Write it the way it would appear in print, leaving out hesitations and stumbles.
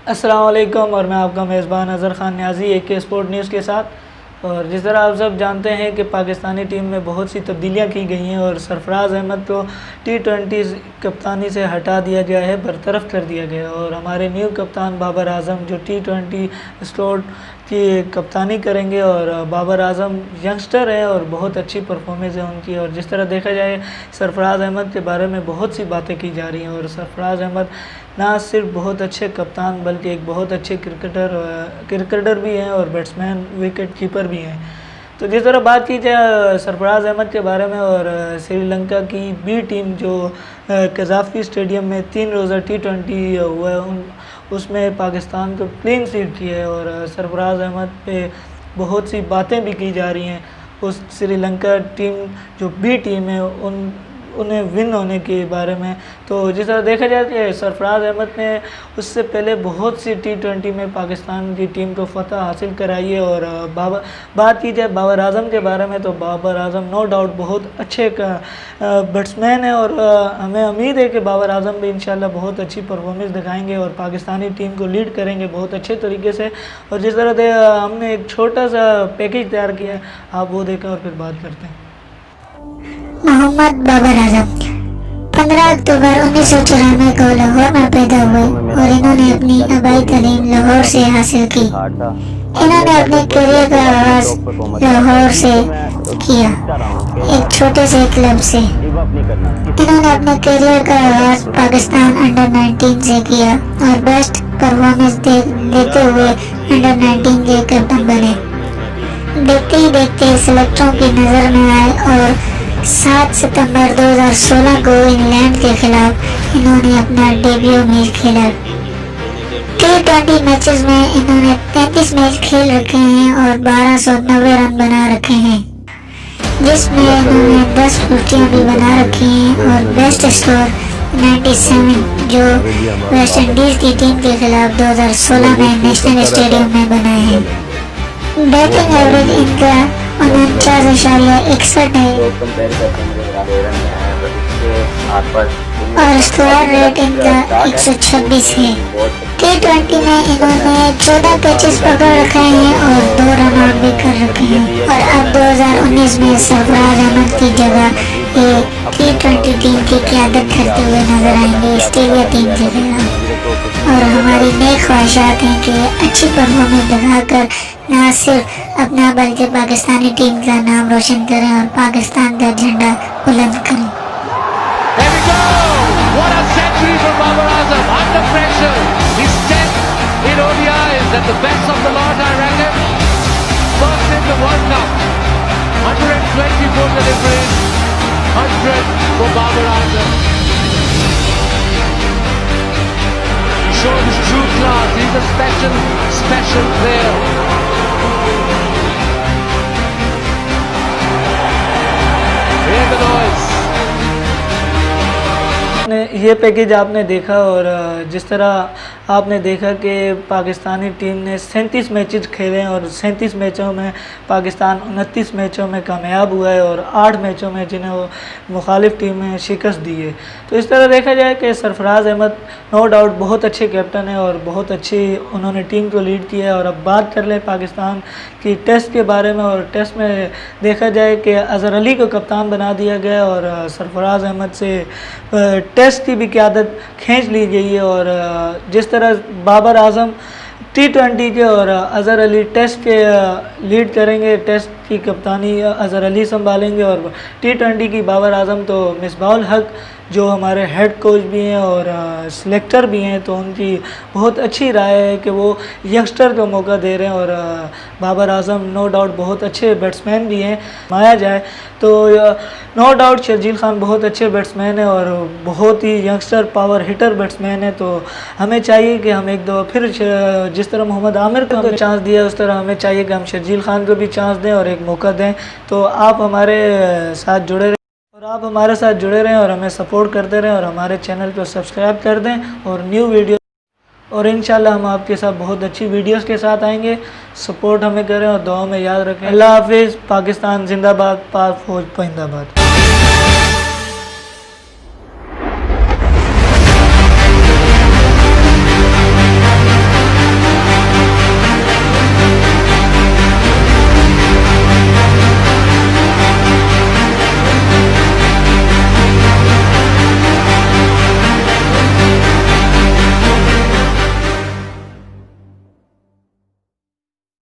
अस्सलाम वालेकुम और मैं आपका मेज़बान Azhar Khan Niazi AK sport news के साथ। और जिस तरह आप सब जानते हैं कि पाकिस्तानी टीम में बहुत सी तब्दीलियां की गई हैं और सरफराज अहमद को T20 कप्तानी से हटा दिया गया है, बरतरफ कर दिया गया है। और हमारे न्यू कप्तान बाबर आज़म जो T20 स्क्वाड की कप्तानी करेंगे। और बाबर आज़म यंगस्टर है और बहुत अच्छी परफॉर्मेंस है उनकी। और जिस तरह देखा जाए सरफराज अहमद के बारे में बहुत सी बातें की जा रही हैं और सरफराज अहमद ना सिर्फ बहुत अच्छे कप्तान बल्कि एक बहुत अच्छे क्रिकेटर भी हैं और बैट्समैन विकेट कीपर भी हैं। तो जिस तरह बात की जाए सरफराज अहमद के बारे में और श्रीलंका की बी टीम जो कज़ाफ़ी स्टेडियम में 3 रोज़ा T20 हुआ है उसमें पाकिस्तान को क्लीन स्वीप की है। और सरफराज अहमद पे बहुत सी बातें भी की जा रही हैं उस श्रीलंका टीम जो बी टीम है उन्हें विन होने के बारे में। तो जिस तरह देखा जाए कि सरफराज अहमद ने उससे पहले बहुत सी T20 में पाकिस्तान की टीम को फ़तह हासिल कराई है। और बात की जाए बाबर आज़म के बारे में तो बाबर आज़म नो डाउट बहुत अच्छे बैट्समैन है और हमें उम्मीद है कि बाबर आज़म भी इंशाल्लाह बहुत अच्छी परफॉर्मेंस दिखाएंगे और पाकिस्तानी टीम को लीड करेंगे बहुत अच्छे तरीके से। और जिस तरह हमने एक छोटा सा पैकेज तैयार किया है, आप वो देखें और फिर बात करते हैं। मोहम्मद बाबर आजम 15 अक्टूबर 1994 को लाहौर में पैदा हुए और इन्होंने अपनी आबाई तालीम लाहौर से हासिल की। इन्होंने अपने करियर का आगाज लाहौर से किया, एक छोटे से क्लब से। इन्होंने अपने करियर का आगाज पाकिस्तान अंडर-19 से किया और बेस्ट परफॉर्मेंस देते हुए अंडर-19 के कैप्टन बने। देखते ही देखते सिलेक्टरों की नज़र में आए और 7 सितंबर 2016 को इंग्लैंड के खिलाफ इन्होंने अपना डेब्यू मैच खेला। T20 मैचेस में इन्होंने 33 मैच खेल रखे हैं और 1290 रन बना रखे हैं, जिसमें इन्होंने 10 विकेटें भी बना रखी हैं और बेस्ट स्कोर 97 जो वेस्ट इंडीज़ की टीम के खिलाफ 2016 में नेशनल स्टेडियम में बनाए हैं। बैटिंग एवरेज इनका 49.61 है और स्कोर रेट इनका 126 है। T20 में इन्होंने 14 कैचेस पकड़ रखे हैं और 2 रन आउट भी कर रखे हैं। और अब 2019 में सरफराज अहमद की जगह ये T20 टीम की क़यादत करते हुए नजर आएंगे ऑस्ट्रेलिया टीम के खिलाफ। और हमारी नई ख्वाहिशात हैं कि अच्छी परफॉर्मेंस दिखाकर न सिर्फ अपना बल्कि पाकिस्तानी टीम का नाम रोशन करें और पाकिस्तान का झंडा बुलंद करें। There we go! What a century from Babar Azam under pressure. He's 10th in ODIs and the best of the lot, I reckon. First in the World Cup. 124 deliveries, 100 for Babar Azam. He showed his true class. He's a special player. Hear the noise. ये package आपने देखा और जिस तरह आपने देखा कि Pakistani team ने 37 मैचेस खेले हैं और 37 मैचों में पाकिस्तान 29 मैचों में कामयाब हुआ है और 8 मैचों में जिन्हें वो मुखालिफ टीम में शिकस्त दी है। तो इस तरह देखा जाए कि सरफराज अहमद नो डाउट बहुत अच्छे कैप्टन है और बहुत अच्छी उन्होंने टीम को लीड किया है। और अब बात कर लें पाकिस्तान की टेस्ट के बारे में और टेस्ट में देखा जाए कि अज़हर अली को कप्तान बना दिया गया और सरफराज अहमद से टेस्ट की भी क़यादत खींच ली गई है। और जिस तरह बाबर आज़म T20 के और अज़हर अली टेस्ट के लीड करेंगे, टेस्ट की कप्तानी अज़हर अली संभालेंगे और T20 की बाबर आज़म तो मिसबाहुल हक जो हमारे हेड कोच भी हैं और सिलेक्टर भी हैं तो उनकी बहुत अच्छी राय है कि वो यंगस्टर को मौका दे रहे हैं। और बाबर आज़म नो डाउट बहुत अच्छे बैट्समैन भी हैं। माया जाए तो नो डाउट शर्जील खान बहुत अच्छे बैट्समैन है और बहुत ही यंगस्टर पावर हिटर बैट्समैन है। तो हमें चाहिए कि हम एक दो फिर जिस तरह मोहम्मद आमिर को हमने चांस दिया उस तरह हमें चाहिए कि हम शर्जील खान को भी चांस दें और एक मौका दें। तो आप हमारे साथ जुड़े रहें और हमें सपोर्ट करते रहें और हमारे चैनल को सब्सक्राइब कर दें और न्यू वीडियो और इंशाल्लाह हम आपके साथ बहुत अच्छी वीडियोस के साथ आएंगे। सपोर्ट हमें करें और दुआ में याद रखें। अल्लाह हाफिज़। पाकिस्तान जिंदाबाद, पाक फौज जिंदाबाद।